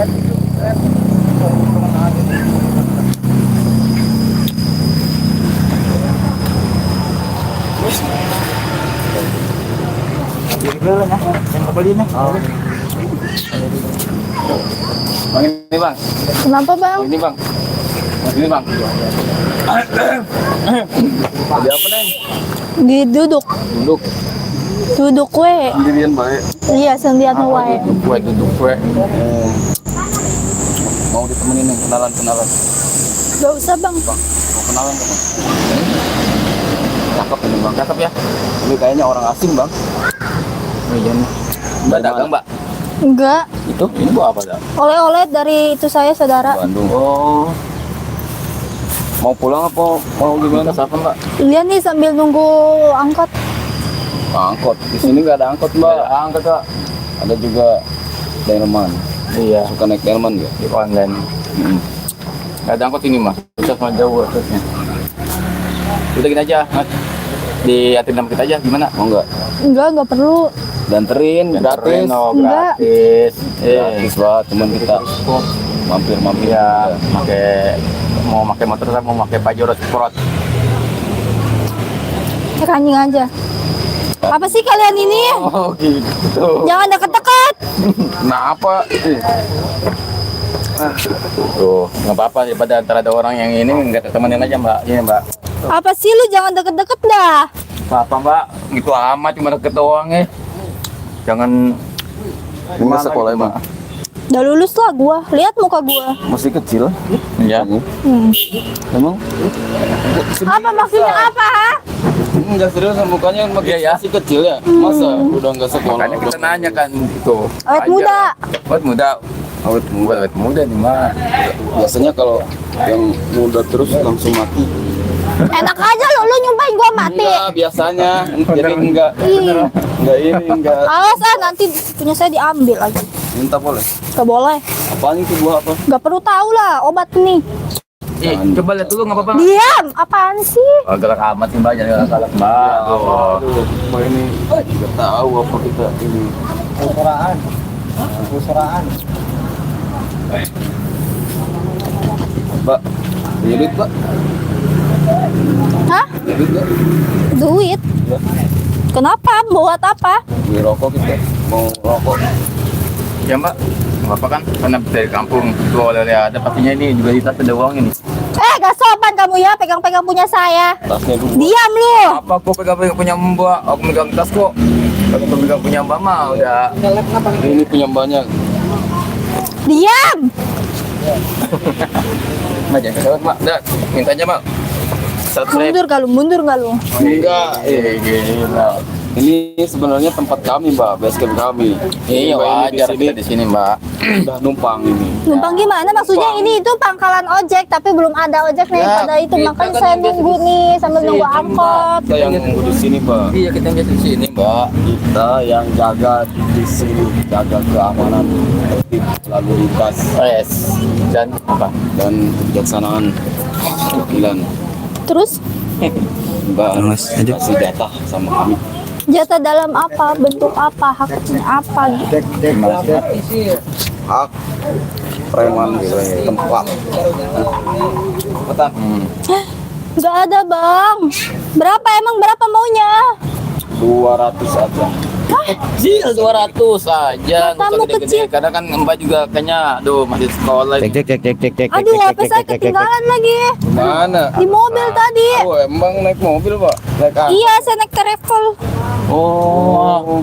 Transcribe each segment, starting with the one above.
Dulu ya, yang kebeli nih. Oh. Bang ini bang. Kenapa bang? Ini bang. Ini bang. Jadi apa nih? Duduk. Duduk. Duduk kue. Sendirian baik. Iya sendirian wae. Duduk kue. Mau ditemenin nih kenalan. Gak usah bang. Bang, mau kenalan nggak bang? Cakep ini bang. Cakep ya. Ini kayaknya orang asing bang. Oh iya nih. Mbak dagang mbak? Enggak. Ini buat apa dah? Oleh-oleh dari itu saya saudara. Bandung. Oh. Mau pulang apa mau gimana? Siapa mbak? Iya nih sambil nunggu angkot. Angkot. Di sini nggak ada angkot mbak. Ada angkot kak. Ada juga delman. Iya. Suka naik delman nggak? Di online. Nggak ada angkot ini mah. Susah sama jauh terusnya. Udah gini aja. Diatin nama kita aja gimana? Mau nggak? Nggak perlu. Danterin gratis. Enggak. Gratis. Gratis banget teman kita. Mampir ya. Mau pakai motor mau pakai Pajero Sport. Anjing aja. Apa sih kalian ini? Oh gitu. Jangan deket-deket. Kenapa? Tuh, nggak apa-apa daripada antara ada orang yang ini nggak temenin aja mbak. Ini mbak. Apa sih lu jangan deket-deket dah. Apa mbak? Gitu amat cuma deket doang ya. Jangan. Gimana sekolah mbak? Udah lulus lah gua. Lihat muka gua. Masih kecil. Iya. Emang? Apa maksudnya apa? Enggak serius mukanya masih kecil ya. Masa udah enggak sekolah? Makanya kita nanya kan itu. Awet muda. Awet muda nih mah. Biasanya kalau yang muda terus langsung mati. Enak aja lu nyumpahin gua mati. Enggak, biasanya. Jadi enggak. Enggak. Awas nanti punya saya diambil lagi. Minta boleh? Gak boleh. Apaan itu buah apa? Gak perlu tahu lah obat nih. Coba lihat dulu nggak apa-apa. Diam, apaan sih? Oh, galak amat sih mbak, jangan galak mbak. Mbak ini nggak tahu apa kita ini. Usuraan. Mbak, duit mbak? Hah? Duit mbak? Duit? Ya. Kenapa? Buat apa? Beli rokok kita, mau rokok. Ya mbak, nggak apa kan? Karena dari kampung tuh oleh ada pastinya ini juga di tas ada uang ini. Gak sopan kamu ya, pegang-pegang punya saya. Tasnya dulu. Diam lu. Apa kok pegang-pegang punya mbak? Aku megang tas kok. Kalau pegang punya mbak mah udah. Ini punya mbaknya. Diam. Mbak jangan kesawat mbak, udah minta aja mbak. Mundur gak lu? Enggak, gila. Ini sebenarnya tempat kami mbak, basecamp kami. Iya wajar kita di sini mbak. Udah numpang ini. Numpang gimana? Maksudnya ini itu pangkalan ojek tapi belum ada ojek nih pada itu makanya saya nunggu nih sambil nunggu angkot. Kita yang nunggu di sini mbak. Iya kita yang di sini mbak. Kita yang jaga di sini, jaga keamanan lalu lintas. Yes. Dan apa? Dan kebijaksanaan panggilan. Terus? Mbak harus kasih data sama kami. Jatah dalam apa? Bentuk apa? Haknya apa? Hak preman tempat. Cepetan. Gak ada bang. Berapa emang berapa maunya? 200 aja. Kecil 200 aja. Kamu kecil. Karena kan Mbak juga kayaknya aduh masih sekolah. Cek. Aduh HP saya ketinggalan lagi. Mana? Di mobil tadi. Oh emang naik mobil Pak? Naik apa? Iya saya naik travel. Oh.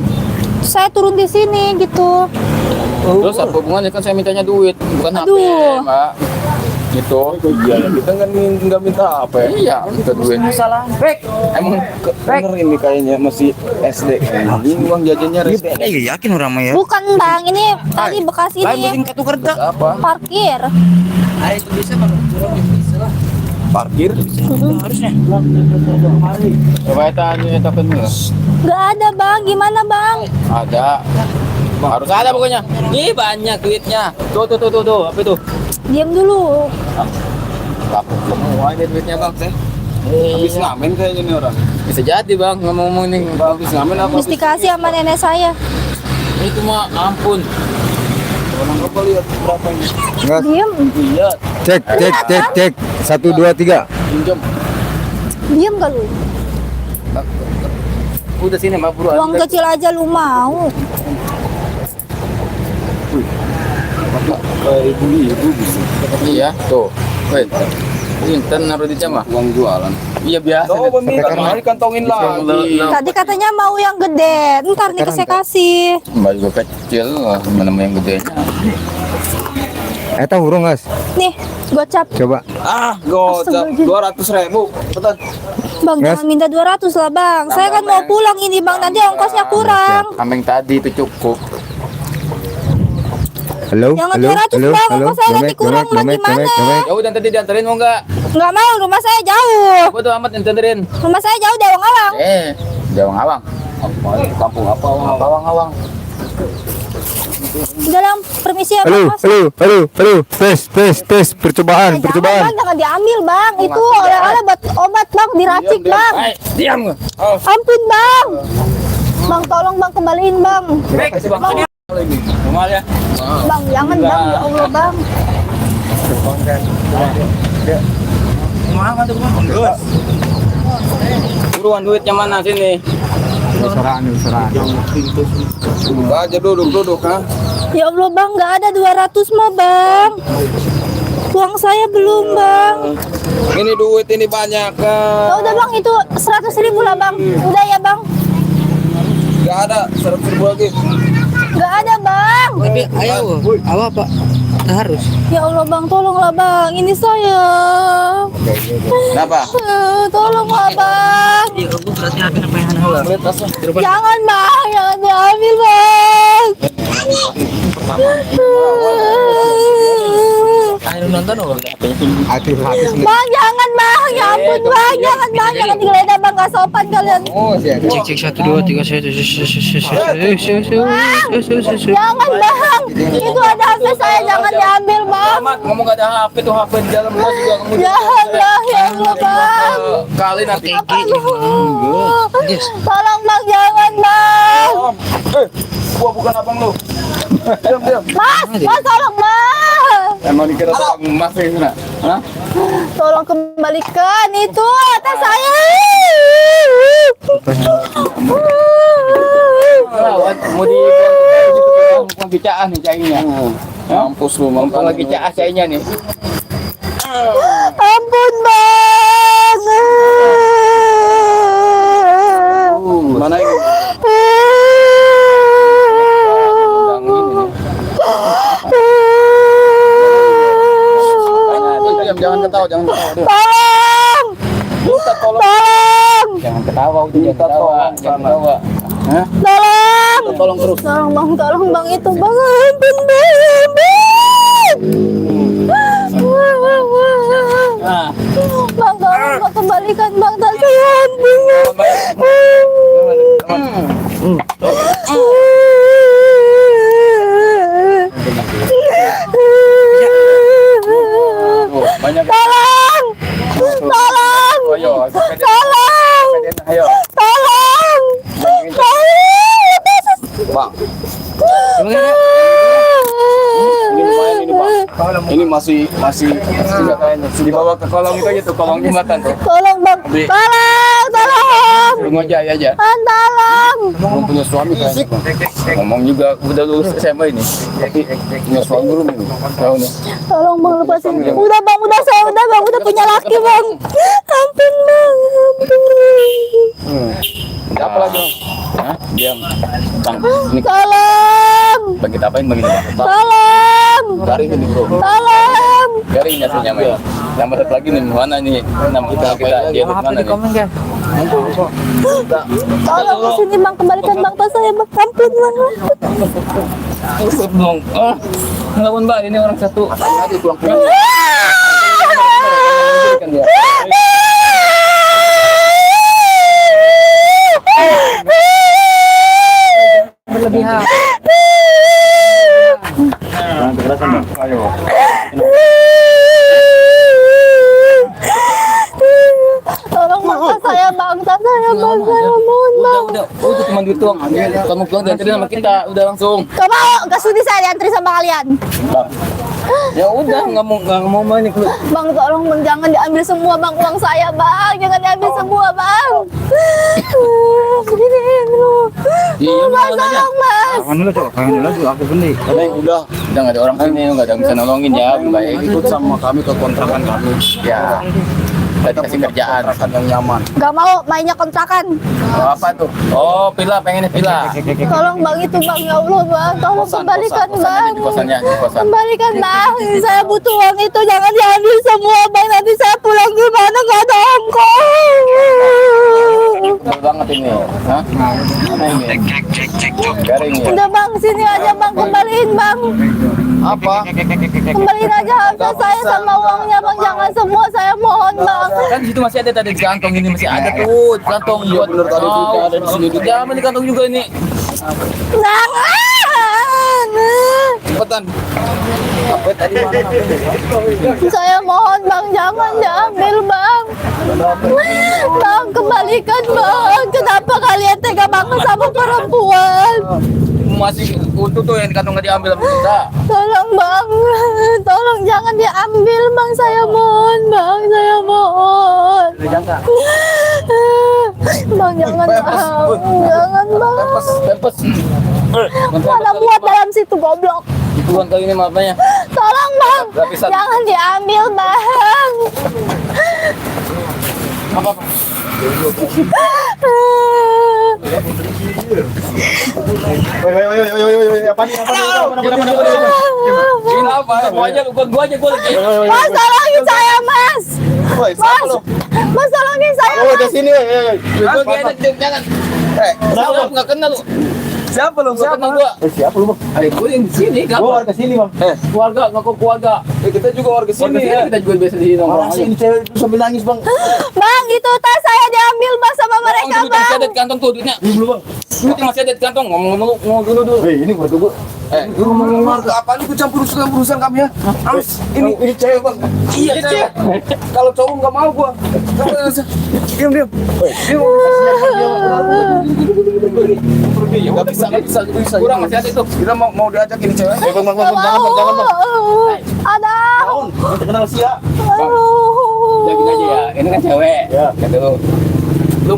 Saya turun di sini gitu. Terus apa hubungannya kan saya mintanya duit bukan HP Aduh. Mbak. Gitu. Iya kita kan nggak minta apa ya? Iya minta duit. Salah. Emang bener ini kayaknya masih SD. Ini uang jajannya resmi. Iya yakin orang mah ya. Bukan bang, ini tadi bekas ini Apa? parkir. Parkir? Harusnya. Coba tanya token dulu. Gak ada bang, gimana bang? Ada. Harus ada pokoknya. Ih banyak duitnya. Tuh. Apa itu? Diam dulu. Lapuk semua ini duitnya bang. Habis ngamen kayaknya nih orang. Bisa jadi bang ngomong nih habis ngamen apa? Mesti kasih sama nenek saya. Itu mah ampun. Orang apa lihat berapa ini? Gas. Diem, Lihat, Cek. 1 2 3. pinjam. diem gak lu? Udah sini mah buru. Uang kecil aja lu mau. Kayak ibu bisa. Iya, tuh. Wait. Ini naruh di jam uang jualan. Iya biasa. Oh, peminta mari kantongin lagi. Tadi katanya mau yang gede, ntar nih saya kasih. Mbak juga kecil, mana mau yang gedenya. Eta hurung, Gas. Nih, gocap. Coba. Gocap 200.000. Betul. Bang, Yes. jangan minta 200 lah bang. Saya kan mau pulang ini bang, nanti ongkosnya kurang. Kambing tadi itu cukup. Halo. Jangan Halo. 200 Halo. bang, Halo. ongkos saya nanti Domek, kurang domek, bang, domek, gimana? domek, domek. Ya udah tadi dianterin mau enggak? Nggak mau, rumah saya jauh. Bodo amat dianterin. Rumah saya jauh dari Awang. Jawang awang. Apa? Kampung apa? Awang. Udah lang, permisi ya Halo. bang. Halo. Tes. Percobaan. Jangan, jangan diambil bang. Itu oleh-oleh buat obat bang, diracik bang. Diam. Ampun bang. Bang tolong bang kembaliin bang. Kasih bang. Normal ya. Bang jangan bang, ya Allah bang. Mahal tuh bang. Buruan duitnya mana sini? Usahaan. Aja duduk ha. Ya Allah bang, nggak ada 200 mah bang. Uang saya belum bang. Ini duit ini banyak Ya udah bang, itu 100.000 lah bang. Udah ya bang. Gak ada 100.000 lagi. Nggak ada bang. Tapi ayo, apa Pak? Harus. Ya Allah bang, tolonglah bang. Ini saya. Kenapa? Tolonglah bang. Ya Allah, berarti apa yang halah? Jangan bang, jangan diambil bang. Ayo nonton loh. Habis. Bang jangan bang, ya ampun bang, jangan digeledah bang, nggak sopan kalian. Oh, siap. Cek 1 2 3 Jangan bang, itu ada HP saya, jangan diambil bang. Amat ngomong gak ada HP tuh HP di dalam rumah juga kamu. Jangan bang, ya Allah bang. Kali nanti. Tolong bang, jangan bang. Gua bukan abang lu. Diam. Mas tolong bang. Emang dikira tukang emas ya sana? Hah? Tolong kembalikan itu atas saya. Mau di pembicaan nih cainya. Mampus lu, mampus lagi caah cainya nih. Ampun bang. Mana ini? Jangan ketawa, jangan ketawa. Tolong. Minta tolong. Tolong. Jangan ketawa, udah jangan ketawa, jangan ketawa. Hah? Tolong. Tolong terus. Tolong bang itu bang, ampun bang. Nah, Bang tolong bang, kembalikan bang, tak saya ampun. banyak. Tolong. Tolong. Ayo, Tolong. ayo. Tolong. Bang, ini lumayan ini bang. Ini masih nggak kayaknya. Dibawa ke kolong itu aja tuh, kolong jembatan tuh. Tolong bang. Tolong. Tunggu aja. Tolong. Belum punya suami kayaknya. Bang. Ngomong juga udah lulus SMA ini. Tapi punya suami belum ini. Tahu nih. Tolong bang, lepasin. Udah bang, udah punya laki bang. Ampun bang, ampun. Apa lagi? Hah? Diam. Bang, ini Tolong. bagi apain bagi apa? Tolong. Garing ini bro. Tolong. Garing hasilnya main. Yang satu lagi nih mana nih? Nama kita dia mana nih? kan? Tolong ke sini bang, kembalikan bang tas saya bang. Ampun bang. Ikut dong. Ngelawan mbak ini orang satu. Tadi tuang pulang. Kan dia. Berlebihan. Jangan kekerasan bang. Ayo. Tolong bang, tas saya bang, saya mohon bang. Udah cuma duit tuh. Kamu pulang diantri sama kita, udah langsung. Gak mau, gak sudi saya diantri sama kalian. Ya udah, nggak mau main ikut. Bang, tolong bang, jangan diambil semua bang uang saya bang, jangan diambil semua bang. Begini lu. Iya, Mas, tolong mas. Kangen dulu cok, kangen dulu aku beli. Udah nggak ada orang sini, nggak ada yang bisa nolongin ya. Baik ikut sama kami ke kontrakan kami. Ya, kita kasih kerjaan, yang nyaman. Gak mau mainnya kontrakan. Oh, apa tuh? Oh, pila, pengennya pila. Tolong bang itu bang, ya Allah bang, tolong kembalikan bang. Di kosannya, di kosan. Kembalikan bang, saya butuh uang itu, jangan diambil semua bang, nanti saya pulang gimana gak ada ongkos. Betul banget ini. Hah? Mana ini? Garing ya. Udah bang, sini aja bang, kembaliin bang. Apa? Kembaliin aja harga saya sama uangnya bang, jangan semua, saya mohon bang. Kan di situ masih ada tadi di kantong ini masih ada tuh di kantong buat bener tadi juga ada di sini. Jangan di kantong juga ini. Jangan. Cepetan. Apa tadi mana? Saya mohon bang, jangan diambil bang. Bang, kembalikan bang. Kenapa kalian tega banget sama perempuan? Masih utuh tuh yang di kantong nggak diambil sama kita. Tolong bang, tolong jangan diambil bang. Saya mohon bang, saya mohon. Bang, jangan bang, jangan bang. Pepes. Mana buat dalam situ goblok. Ituan kali ini maafnya. Tolong bang, Lapisan. jangan diambil bang. Apa? Gila apa? Gua aja lagi. Mas, tolongin saya mas. Mas, tolongin saya mas. Sini. Gua jangan. Kenapa enggak kenal lu? Siapa lu? Siapa gua? Siapa lu bang? Adik gua yang di sini, Gua gua warga sini bang. keluarga, ngaku keluarga. Kita juga warga sini ya. Kita juga biasa di sini nongkrong. Ini cewek itu sambil nangis bang. Bang, itu tas saya diambil bang sama mereka Duitnya masih bang. ada di kantong tuh duitnya. Dulu bang. Duitnya masih ada di kantong. Ngomong dulu. Ini buat gua. Lu ngomong warga apaan ikut campur urusan kami ya? Harus ini cewek bang. Iya cewek. Kalau cowok nggak mau gua. Diam. Nggak bisa. Kurang masih ada itu. Kita mau diajak ini cewek. Gak mau. Ada. Kita kenal Sia. Jagain aja ya. Ini kan cewek. Ya. Kata lu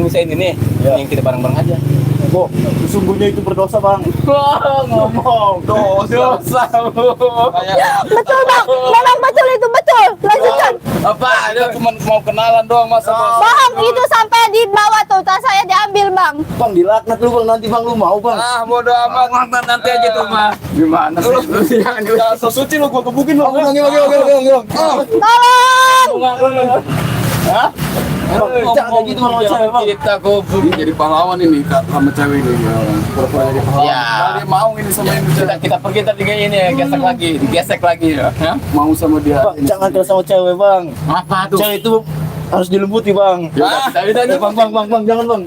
misain ini. Yang kita bareng-bareng aja. Kok sesungguhnya itu berdosa bang. Ngomong dosa lu. Betul bang, memang betul itu betul. Lanjutkan. Apa? Dia cuma mau kenalan doang masa Bang, itu sampai di bawah tuh tas saya diambil bang. Bang dilaknat lu bang, nanti bang lu mau bang. Ah, bodo amat nanti aja tuh mah. Gimana sih? Lu jangan So suci lu gua kebukin lu. Bang. Tolong. Hah? Jangan gitu sama cewek bang. Kita goblok jadi pahlawan ini sama cewek ini. Pura-pura jadi pahlawan. Ya. Dia mau ini sama ini. Kita pergi tadi kayak ini digesek lagi ya. Mau sama dia. Bang, jangan keras sama cewek bang. Apa tuh? Cewek itu harus dilembuti bang. Tapi tadi Bang, jangan bang.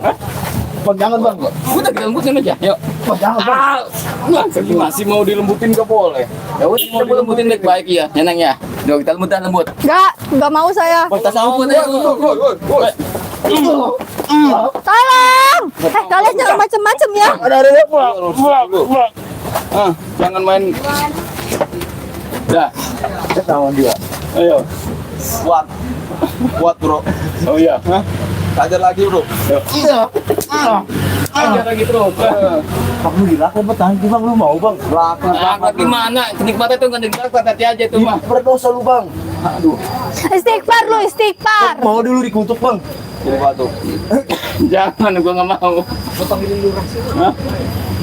Bang, jangan bang. Udah kita lembutin aja. Yuk. Bang, jangan bang. Masih mau dilembutin gak boleh. Ya udah kita mau lembutin baik-baik ya, nyenang ya. Yuk kita lembut. Gak mau saya. Bang, tas aku. Tolong. Kalian jangan macem-macem ya. Ada Jangan main. Dah. Ketahuan dia. Ayo. Kuat bro. Oh iya. Ajar lagi bro. Ajar lagi terus. Bang, lu dilaknat bang, tahan bang, lu mau bang. Laknat gimana? Kenikmatan itu nggak dilaknat, hati aja tuh mah. Berdosa lu bang. Aduh. Istighfar lu, istighfar. Mau dulu dikutuk bang. Coba tuh. Jangan, gua nggak mau. Lu panggilin lurah sih.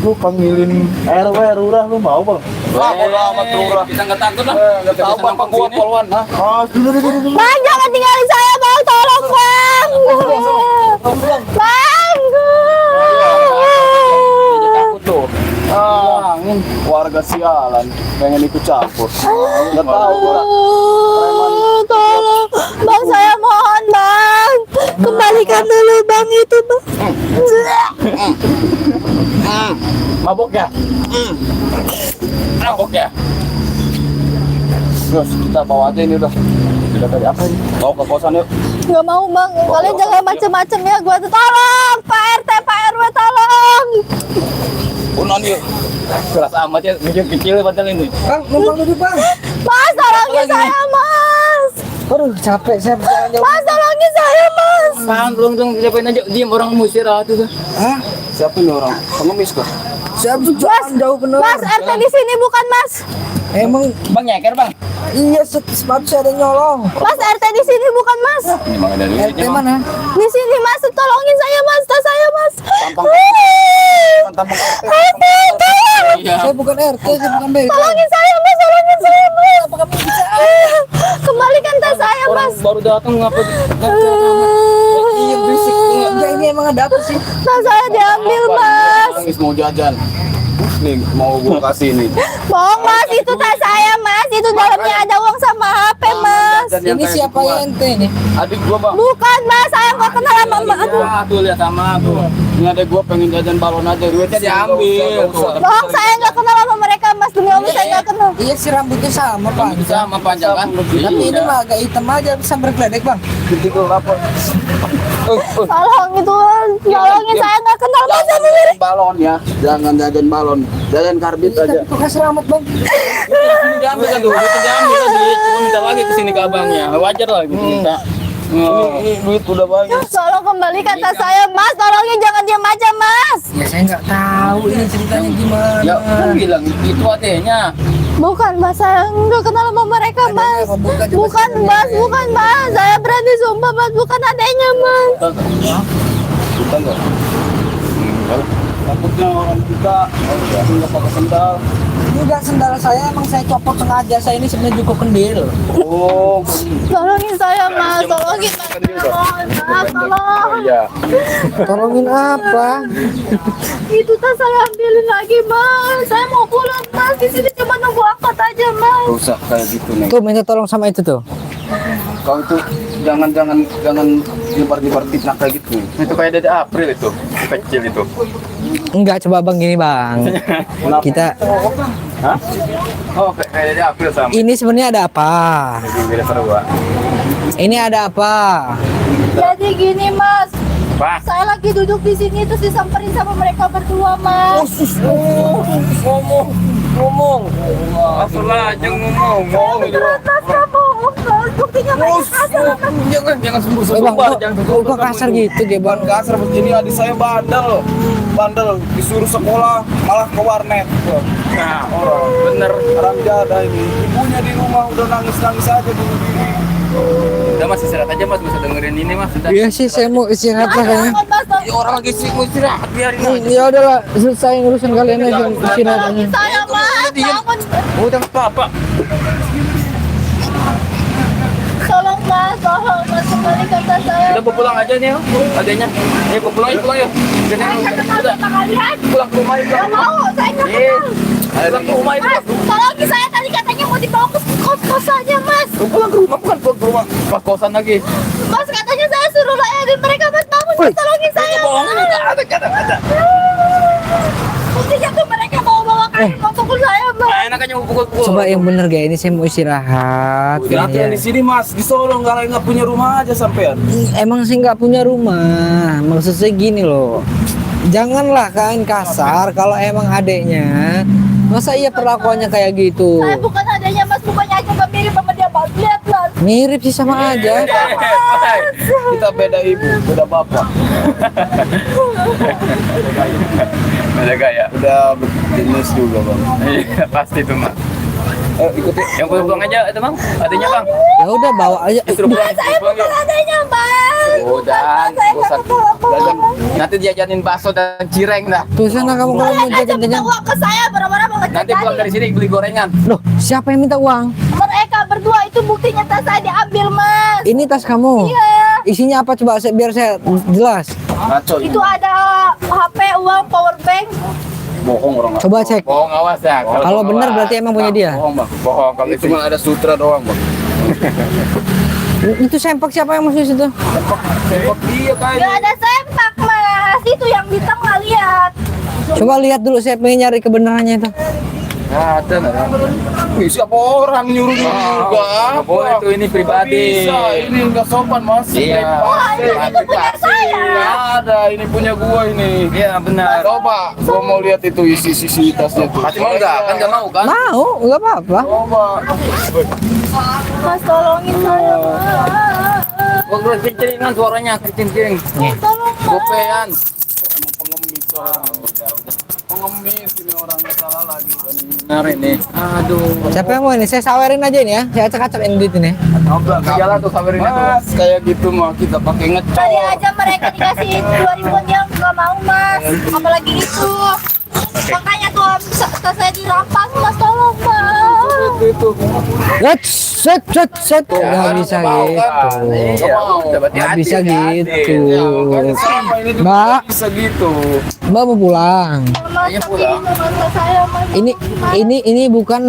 Lu panggilin RW lurah, lu mau bang? Bodo amat lurah. Kita nggak takut lah. Nggak tahu bapak gua polwan. Dulu. Bang, jangan tinggalin saya bang, tolong bang. Bang. Takut tuh. Warga sialan pengen ikut campur. Nggak tahu gua. Tolong, bang saya mohon bang, kembalikan dulu bang itu bang. Mabok ya? Mabok ya? Terus kita bawa aja ini udah. Kita tadi apa ini? Bawa ke kosan yuk. Nggak mau bang, kalian jangan macem-macem ya, gua tuh tolong Pak RT, Pak RW mas, tolong. Unon yuk. Keras amat ya, kecil padahal ini. Bang, numpang duduk bang. Mas, tolongin saya, Mas. Aduh, capek saya berjalan jauh. Mas, tolongin saya, Mas. Bang, belum siapain aja, diam orang mau istirahat tuh. Hah? Siapa ini orang? Pengemis kok. Saya Mas, berjalan jauh bener. Mas, RT di sini bukan, Mas. Emang Bang nyeker bang. iya sepatu saya ada nyolong. Mas, RT di sini bukan, Mas. Ini mah ada RT duitnya mana? Di sini, Mas. Tolongin saya, Mas. Tas saya, Mas. Tampang. RT, tolong. Iya. Saya bukan RT, saya bukan BK. Tolongin saya, Mas. Tolongin saya, Mas. Kembalikan tas saya, Orang Mas. baru datang ngapa? Iya berisik. Ya ini emang ada apa sih? Tas saya diambil, Mas. Nangis mau jajan. Nih mau gua kasih ini. Bohong, Mas. Itu tas saya, Mas. Itu dalamnya ada uang sama HP, Mas. Ini siapa ya ente nih? Adik gua bang. Bukan, Mas. Saya nggak kenal sama Mbak. Aduh. Wah, tuh lihat sama tuh. Ini ada gua pengen jajan balon aja. Duitnya diambil. Bohong, saya nggak kenal sama mereka, Mas. Demi Allah, saya nggak kenal. Iya sih rambutnya sama pak. Sama panjang kan? Tapi ini mah agak hitam aja bisa bergeledek bang. Itu apa? Tolong itu, tolongin saya nggak kenal Mas sama mereka. Balon ya. Jangan jajan balon. Jajan karbit aja. Itu kasih rambut bang. Diambil kan tuh. Duitnya diambil tadi. Cuma minta lagi kesini ke abangnya. Wajar lah gitu minta. Ini duit udah banyak. Tolong kembalikan tas saya, Mas. Tolongin, jangan diam aja, Mas. Ya saya nggak tahu ini ceritanya gimana. Ya kan bilang itu adanya. Bukan, Mas. Saya nggak kenal sama mereka, Mas. apa? Bukan, coba Bukan, saya Mas. Bukan, Mas. Saya berani sumpah, Mas. Bukan adanya, Mas. Kita enggak. Takutnya orang kita nggak pakai sendal. Ini enggak sendal saya emang saya copot sengaja. Saya ini sebenarnya juga kendil. Oh, Tolongin saya, Mas. Tolongin, Mas. Tolong, Mas. Tolong. iya. Tolongin apa? Itu tas saya ambilin lagi, Mas. Saya mau pulang, Mas. Di sini cuma nunggu angkot aja, Mas. Gak usah kayak gitu nih. Tuh minta tolong sama itu tuh. Kau itu jangan nyebar fitnah kayak gitu. Itu kayak dari April itu, kecil itu. Enggak, coba bang gini bang. Kita Hah? Oh, kayak dari April sama. ini sebenarnya ada apa? Jadi beda seru, Pak. Ini ada apa? Jadi gini, Mas. Pak. Saya lagi duduk di sini terus disamperin sama mereka berdua, Mas. Ngomong. Asal aja ngomong. Mas, kamu. Buktinya mereka kasar, Mas. Jangan sembur Eh bang, kok kasar gitu dia bang? Kasar begini adik saya bandel disuruh sekolah malah ke warnet. Nah, orang bener. Orang jada ini. Ibunya di rumah udah nangis aja dulu. Udah mas istirahat aja mas, bisa dengerin ini mas. Udah. Iya sih, saya mau istirahat lah kayaknya. Mas, Ya, orang lagi sibuk istirahat biarin aja. Ya udahlah, selesai urusan kalian aja istirahat aja. saya, Mas. Takut. Udah apa? Tolong, Mas. Tolong, Mas. Kembalikan tas saya. Udah mau pulang aja nih, adanya. Pulang ya. Saya nggak kenal sama kalian. Pulang ke rumah Nggak mau. Saya nggak kenal. Pulang ke rumah itu. Mas, tolongin saya. Tadi katanya mau dibawa ke kos-kos aja, Mas. Pulang ke rumah, bukan pulang ke rumah. Pas kosan lagi. Mas, katanya saya suruh layanin mereka. Mas, bangun. Mas, tolongin saya. Bohong, Mas. ada. Buktinya tuh mereka bawa kain mau pukul saya, Mas. Enak aja mau pukul-pukul. Coba yang bener gak ini saya mau istirahat. Latihan di sini mas di Solo nggak punya rumah aja sampean. Emang sih nggak punya rumah. Maksud saya gini loh. Janganlah kalian kasar kalau emang adeknya. Masa iya perlakuannya kayak gitu? Saya bukan adanya, Mas. Bukannya aja nggak mirip sama dia, Mas. Lihat, Mas. Mirip sih sama aja. Kita beda ibu, beda bapak. Ada gaya. Udah jenis juga bang. Iya, pasti tuh mas. Ikuti. Yang pulang aja itu bang, adanya bang. Ya udah bawa aja. Suruh pulang, Saya pulang bukan yuk. adanya, Mas. Udah, Saya nggak bosan. kenal. Nanti diajanin bakso dan cireng dah. Tuh sana kamu kalau mau Kalian aja minta jajan-jajan. uang ke saya, berapa-berapa mau ngecek Nanti pulang dari tadi. sini beli gorengan. Loh, siapa yang minta uang? Mereka berdua itu buktinya tas saya diambil, Mas. Ini tas kamu. Iya. Isinya apa coba biar saya jelas. Ngaco Itu ada HP, uang, power bank. bohong orang. Coba cek. Bohong awas ya. Kalau benar berarti emang punya dia. Bohong bang. Bohong kalau itu. Cuma ada sutra doang bang. Itu sempak siapa yang masuk situ? Iya Gak kayaknya. ada sempak, Mas. Itu yang di tengah, lihat. Coba lihat dulu saya pengen nyari kebenarannya itu. Ada nggak? Siapa orang nyuruh juga? Nggak boleh tuh, ini pribadi. Nggak bisa, ini nggak sopan mas. Iya. Itu punya saya. Nggak ada, ini punya gua ini. Iya benar. Coba, gua mau lihat itu isi tasnya tuh. Pasti mau nggak? Kan nggak mau kan? Mau, nggak apa-apa. Coba. Mas tolongin saya mas. Gua keceringan suaranya, kecing-kecing. Tolong mas. Gopean. Emang pengemis orang. Pengemis ini orangnya salah lagi. Benar ini. Aduh. Siapa yang mau ini? Saya sawerin aja ini ya. Saya acak-acakin duit ini. Jalan tuh sabarin itu. Mas, kayak gitu mah kita pakai Tadi ngecol. aja mereka dikasih 2.000 dia nggak mau mas. Apalagi itu. Makanya tuh tas saya dirampas mas, tolong mas. Itu. Set. Nggak bisa gitu. Iya, Nggak bisa gitu. Makanya sama ini juga Mbak. nggak bisa gitu. Mbak mau pulang. Mas, Ayo tapi pulang. ini tas saya mas. Ini bukan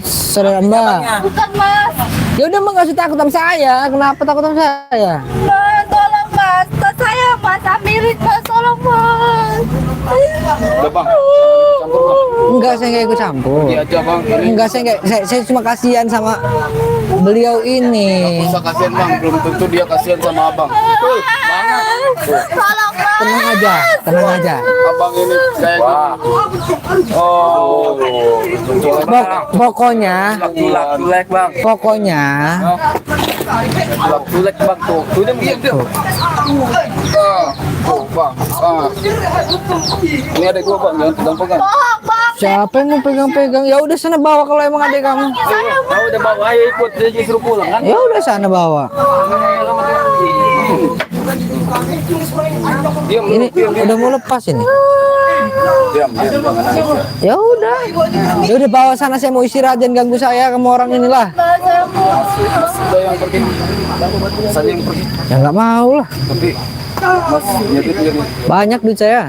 saudara Mbak. Bukan mas. Ya udah Mbak nggak usah takut sama saya. Kenapa takut sama saya? Mas, tolong mas. Tas saya mas, ambilin mas, tolong mas. Udah bang, campur bang. Enggak, saya nggak ikut campur. Iya aja bang. Ini Enggak, saya cuma kasihan sama beliau ini. bisa kasihan bang, belum tentu dia kasihan sama abang. Tuh, Tolong mas. Tenang aja. abang ini kayak gitu. Oh, Pokoknya, Tulak bang. pokoknya Tulak bang tuh. Tuh dia begitu. bang. Ini ada gua bang, jangan pegang. Bohong bang. siapa yang mau pegang-pegang? Ya udah sana bawa kalau emang adik kamu. Kau udah bawa ayo ikut dia disuruh pulang kan? Ya udah sana bawa. Diam, Ini udah mau lepas ini. diam, jangan nangis. Ya udah. Ya udah bawa sana, saya mau istirahat, jangan ganggu saya sama orang inilah. Mas, saya mau. Sudah yang pergi, saya yang pergi. Ya nggak mau lah. Tapi mas nyedit jadi Banyak duit saya.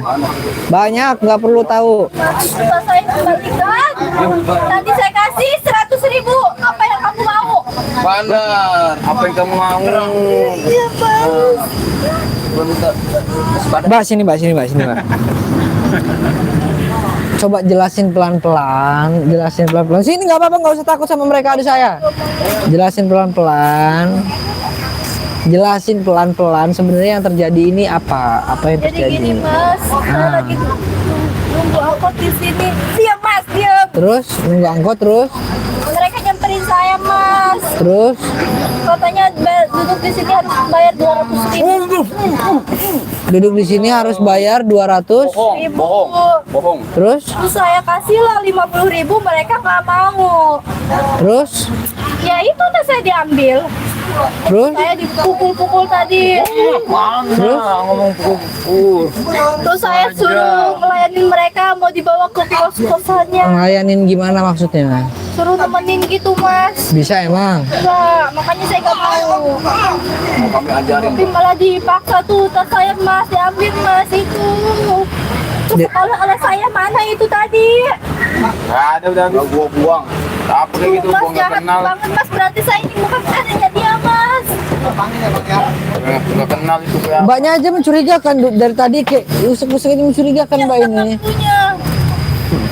Banyak, nggak perlu tahu. Tas saya kembalikan. Tadi saya kasih 100.000. Apa yang kamu mau? benar. Apa yang kamu mau? Iya mas. Mbak sini, Mbak sini, Mbak. Coba jelasin pelan-pelan, Sini nggak apa-apa, nggak usah takut sama mereka, adik saya. Jelasin pelan-pelan. Jelasin pelan-pelan sebenarnya yang terjadi ini apa? Apa yang Jadi terjadi? gini mas, saya lagi nunggu angkot di sini. Diam mas, diam. Terus nunggu angkot terus, Mereka nyamperin saya mas. terus Katanya duduk di sini harus bayar 200.000. duduk di sini harus bayar 200. Bohong. Terus, Terus saya kasih lah 50.000, mereka nggak mau. terus, Ya itu udah saya diambil. terus, Saya dipukul-pukul tadi. Mana ngomong pukul. Terus saya suruh ngelayanin mereka, mau dibawa ke kos-kosannya. ngelayanin gimana maksudnya? Suruh nemenin gitu mas. Bisa emang? Enggak, makanya saya nggak mau. Kami ajarin. Tapi malah dipaksa tuh, tas saya mas, diambil mas itu. Terus kalau ala saya mana itu tadi? Ada udah. Udah gua buang. Apa kayak gitu, Mas gua nggak jahat kenal. banget mas, berarti saya ini bukan adanya dia mas. Nggak kenal itu ya. Mbaknya aja mencurigakan dari tadi, kayak usuk-usuk ini mencurigakan Mbak ini. Punya.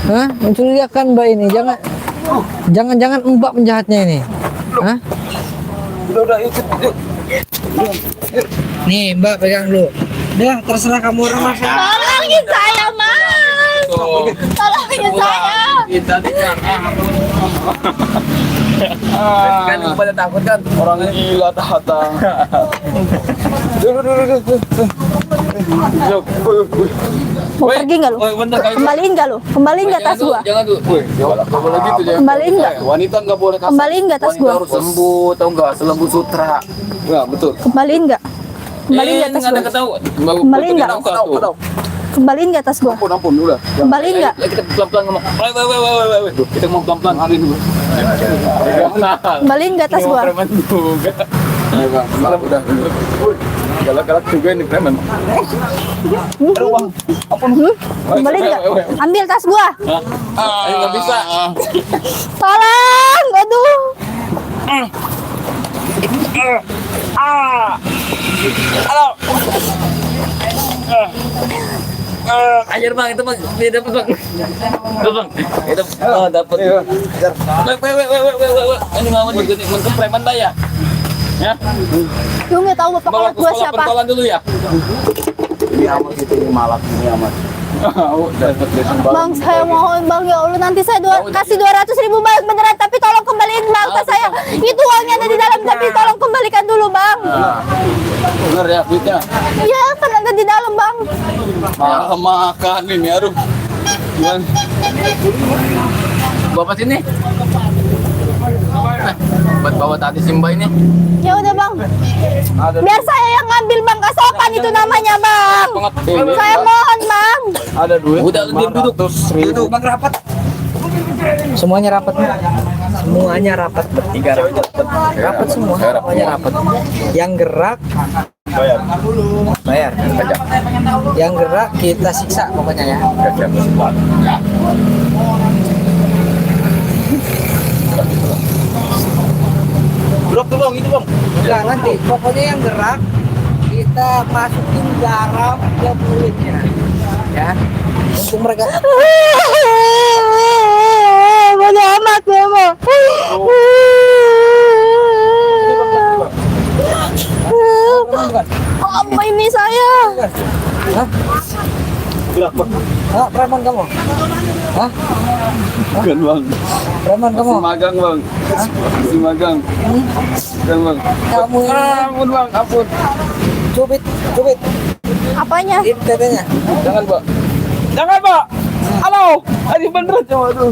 Hah? Mencurigakan Mbak ini. Jangan Mbak penjahatnya ini. Hah? Udah ikut. Nih Mbak pegang dulu. Udah terserah kamu orang mas. Tolongin saya mas. Tolongin saya. Kita tidak. Kan pada takut kan? Orang gila datang. Mau pergi nggak lu? Kembaliin nggak lu? Kembaliin nggak tas gua? Jangan tuh. Woi, jangan boleh gitu ya. Kembaliin nggak? Wanita nggak boleh kasar. Kembaliin nggak tas Wanita gua? harus lembut, tau nggak? Selembut sutra. Ya betul. Kembaliin nggak? Kembaliin nggak tas Nggak ada gua? ketahuan. Kembaliin nggak? Kembaliin nggak tas gua? Ampun, udah. Kembaliin nggak? Kita pelan-pelan ngomong. Woi. Kita mau pelan-pelan hari ini. Kembaliin nggak tas gua? Preman juga. Ayo bang, udah. Galak-galak juga ini preman. Kembaliin nggak? Ambil tas gua. Ayo nggak bisa. Tolong, aduh. Ajar bang, itu bang, dia dapat bang. Itu bang, itu dapat. Weh. Ini mama juga nih, untuk preman ya. Ya. Lu nggak tahu bapak Bawa kelas gua siapa? pentolan dulu ya. Ini amat gitu, ini malak, ini amat. Dapat Bang, saya mohon bang, ya Allah nanti saya kasih 200.000 bang beneran, tapi tolong kembaliin bang ke saya. Itu uangnya ada di dalam, tapi tolong kembalikan dulu bang. Bener ya duitnya. Iya kan ada di dalam bang. Makan ini aduh. Gimana? Bapak sini. Buat bawa tadi Simba ini. Ya udah bang. Biar saya yang ngambil bang, kasopan itu namanya bang. Saya mohon bang. Ada duit. Udah diam duduk. Duduk bang rapat. Semuanya rapat. Semuanya rapat bertiga rapat. Rapat semua. Semuanya rapat. Yang gerak bayar. Yang gerak kita siksa pokoknya ya. Blok tuh bang, itu bang. Enggak nanti. Pokoknya yang gerak kita masukin garam ke mulutnya. Ya. Untuk mereka Bodoh amat ya mau. Apa ini saya? Hah? Gerak bang. Hah, preman kamu? Hah? Bukan bang. Preman kamu? Magang bang. Si magang. Kan bang. Kamu ini Ampun bang, ampun. cubit. Apanya? Ini tetenya. Jangan pak. Jangan pak. Halo. Ini beneran cuma tuh.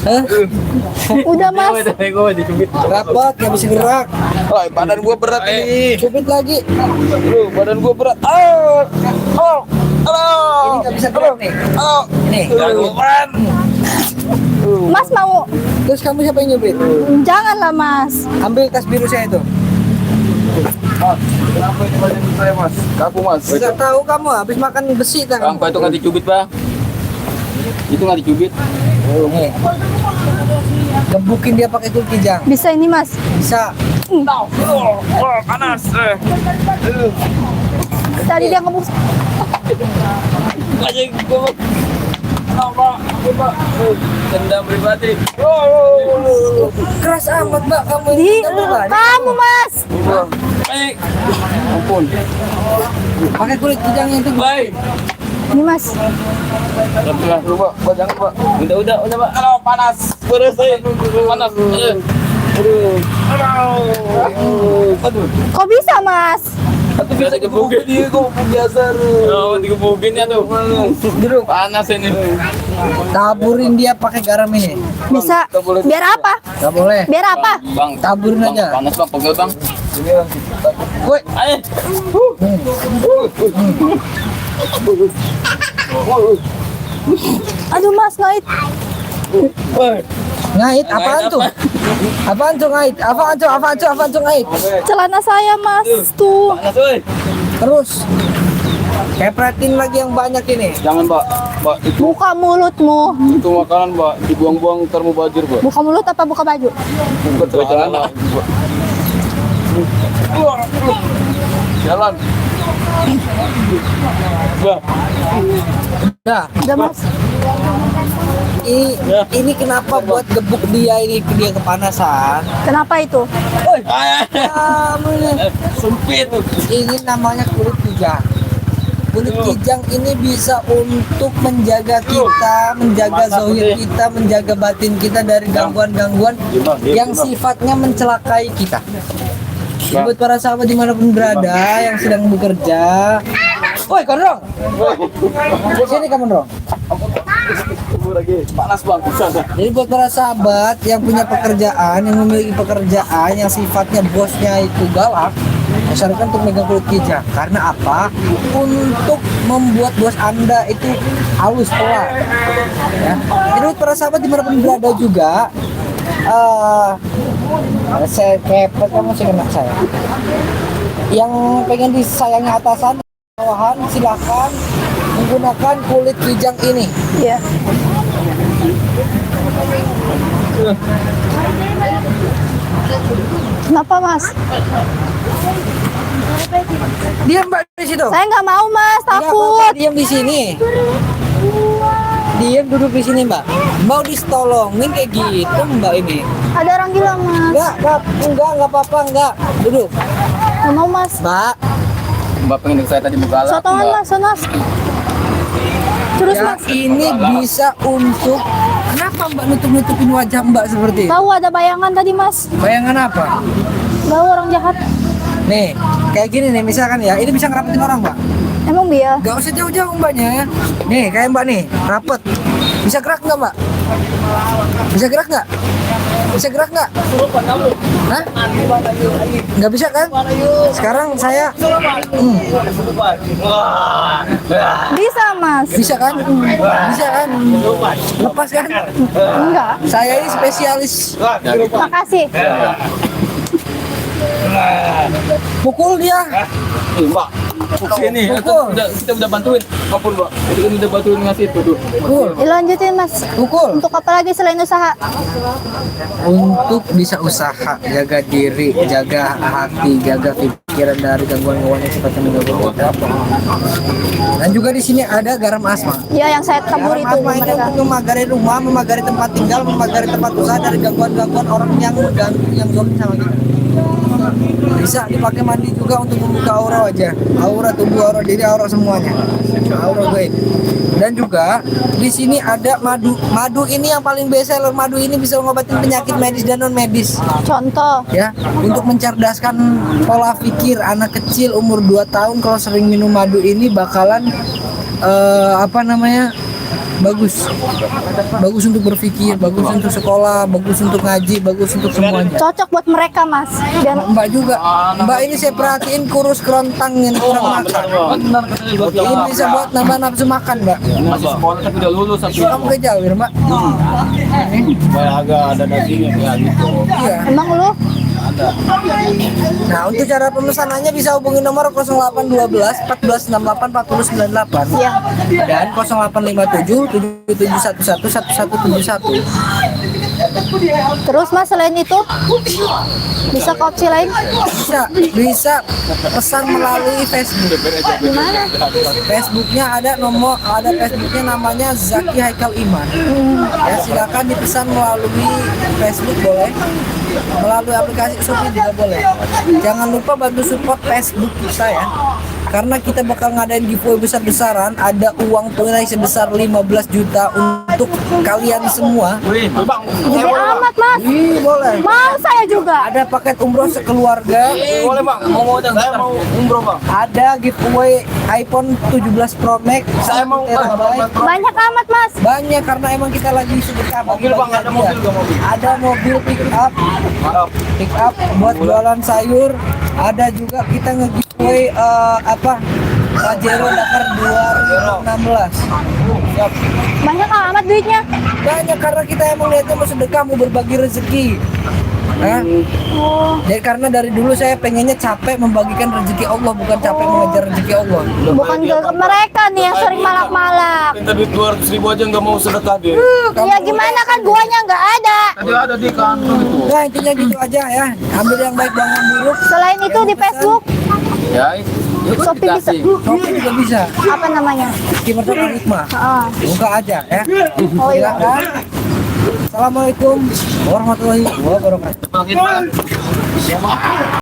Hah? Udah mas. Gue dicubit. Rapat, nggak bisa gerak. Oh, badan gua berat ini. Cubit lagi. Aduh, badan gua berat. Halo. Ini nggak bisa gerak nih. Halo. Ini. Gangguan. Mas mau? Terus kamu siapa yang nyubit? Janganlah mas. Ambil tas biru saya itu. Kenapa itu badan saya mas? Kaku mas. Nggak tahu kamu habis makan besi tak? Bang, itu nggak dicubit bang. Itu nggak dicubit. Nih. Gebukin dia pakai kulit kijang. Bisa ini mas. Bisa. Panas. Tadi dia ngebuk. Aja gue. Apa? Dendam pribadi. Keras amat mbak kamu Di, ini. Nggak apa-apa. kamu mas. Baik. Ampun. Pakai kulit kijangnya itu. Baik. Ini mas. Lu pak, jangan pak. Udah pak. Halo, panas. Beres saya. Panas. Aduh. Kok bisa mas? Satu biasa gebukin. Dia kok biasa. Oh, digebukin ya tuh. Duduk. Panas ini. Taburin dia pakai garam ini. Bisa. Biar apa? Nggak boleh. Biar apa? Bang, Taburin bang, aja. panas bang, pegel bang. Woi. Ayo. Aduh mas, ngait. Ngait apaan tuh? Apaan tuh ngait? Apaan tuh ngait? Celana saya mas. Tuh. Panas, woi. Terus kepretin lagi yang banyak ini. Jangan, Pak. Pak, itu Buka mulutmu. makanan, Pak. Dibuang-buang ntar mau bajir, Pak. Buka mulut apa buka baju? Bukan celana. Jalan. Bah. Nah, Udah mas. ini kenapa buat gebuk dia ini dia kepanasan? Kenapa itu? Kamu ini. Sempit. Ini namanya kulit kijang. Kulit kijang ini bisa untuk menjaga kita, menjaga zahir kita, menjaga batin kita dari gangguan-gangguan yang sifatnya mencelakai kita. Buat para sahabat dimanapun berada yang sedang bekerja, woi Kondrong, sini kamu Kondrong. Panas, Bang. Jadi buat para sahabat yang punya pekerjaan, yang memiliki pekerjaan yang sifatnya bosnya itu galak, sarankan untuk megang kulit kijang. Karena apa? Untuk membuat bos Anda itu halus pelan. Ya. Jadi buat para sahabat dimanapun berada juga, saya kepet kamu sih kena saya. Yang pengen disayangi atasan, bawahan, silakan menggunakan kulit kijang ini. Iya. Kenapa mas? Diam Mbak di situ. Saya nggak mau mas, Nggak apa-apa, takut. diam di sini. Diam duduk di sini Mbak. Mau ditolongin kayak gitu Mbak ini. Ada orang gila mas. Enggak apa-apa, enggak. Duduk. Nggak mau mas. Mbak, Mbak pengen saya tadi mau galak. Sotongan Mbak. mas, sonas. Terus ya mas, ini bisa untuk kenapa Mbak nutup-nutupin wajah Mbak seperti itu? tahu ada bayangan tadi mas. Bayangan apa? Tahu orang jahat. Nih, kayak gini nih misalkan ya, ini bisa ngerapetin orang Mbak. Emang dia? Gak usah jauh-jauh Mbaknya. Nih, kayak Mbak nih, rapet. Bisa gerak nggak Mbak? Bisa gerak nggak? Bisa gerak nggak? Hah? Nggak bisa kan? Sekarang saya Bisa mas. bisa kan? Bisa kan? Lepas kan? Enggak. Saya ini spesialis Makasih. pukul dia. Mbak, sini. Pukul. Kita udah bantuin. Apapun Mbak. Kita kan udah bantuin ngasih itu tuh. Pukul. Dilanjutin mas. Pukul. Untuk apa lagi selain usaha? Untuk bisa usaha, jaga diri, jaga hati, jaga pikiran dari gangguan-gangguan yang sifatnya mengganggu kita. Dan juga di sini ada garam asma. Ya yang saya tabur Garam itu asma ini mereka. untuk memagari rumah, memagari tempat tinggal, memagari tempat usaha dari gangguan-gangguan orang yang mengganggu, yang zolim sama kita. Bisa dipakai mandi juga untuk membuka aura wajah, aura tubuh, aura diri, aura semuanya, aura gaib. Dan juga di sini ada madu. Madu ini yang paling best seller. Madu ini bisa mengobatin penyakit medis dan non medis. Contoh. Ya, untuk mencerdaskan pola pikir anak kecil umur 2 tahun kalau sering minum madu ini bakalan bagus untuk berpikir, bagus untuk sekolah, bagus untuk ngaji, bagus untuk semuanya. Cocok buat mereka mas. Dan Mbak juga, Mbak ini saya perhatiin kurus kerontang yang kurang makan. Benar katanya buat Ini bisa buat nambah nafsu makan Mbak. masih sekolah tapi udah lulus tapi Kamu kejauhin Mbak. kayak agak ada dagingnya kayak gitu. Iya. emang lu? Nah, untuk cara pemesanannya bisa hubungi nomor 0812 1468 4098 Iya. dan 0857 7711 1171. Terus mas selain itu bisa ke opsi lain? Bisa pesan melalui Facebook. Gimana? Facebooknya ada Facebooknya namanya Zaki Haikal Iman. Ya silakan dipesan melalui Facebook boleh, melalui aplikasi Shopee juga boleh. Jangan lupa bantu support Facebook kita ya. Karena kita bakal ngadain giveaway besar-besaran, ada uang tunai sebesar 15 juta untuk kalian semua. Wih, Bang. Gede amat mas. Boleh. Mau saya juga. Ada paket umroh sekeluarga. Boleh Bang, saya mau umroh Bang. Ada giveaway iPhone 17 Pro Max. Saya mau 1 terabyte. Banyak amat mas. Banyak karena emang kita lagi sedekah. Mobil Bang, ada mobil gak mobil? Ada mobil pick up Mantap. buat jualan sayur. Ada juga kita nge-giveaway Pajero Dakar 2016. Siap. Banyak amat duitnya. Banyak karena kita emang niatnya mau sedekah, mau berbagi rezeki. Nah, Oh, jadi karena dari dulu saya pengennya capek membagikan rezeki Allah, bukan capek mengejar rezeki Allah. bukan ke mereka nih yang sering malak-malak. Minta duit 200.000 aja nggak mau sedekah dia. Ya gimana kan guanya nggak ada. Tadi ada di kantor itu. Nah intinya gitu aja ya. Ambil yang baik, buang yang buruk. Selain itu di Facebook, Ya, itu Shopee bisa. dikasih. Shopee juga bisa. Apa namanya? Kiper Hikmah. Ah. Buka aja ya. Oh iya. Silakan. Assalamualaikum warahmatullahi wabarakatuh. Bang,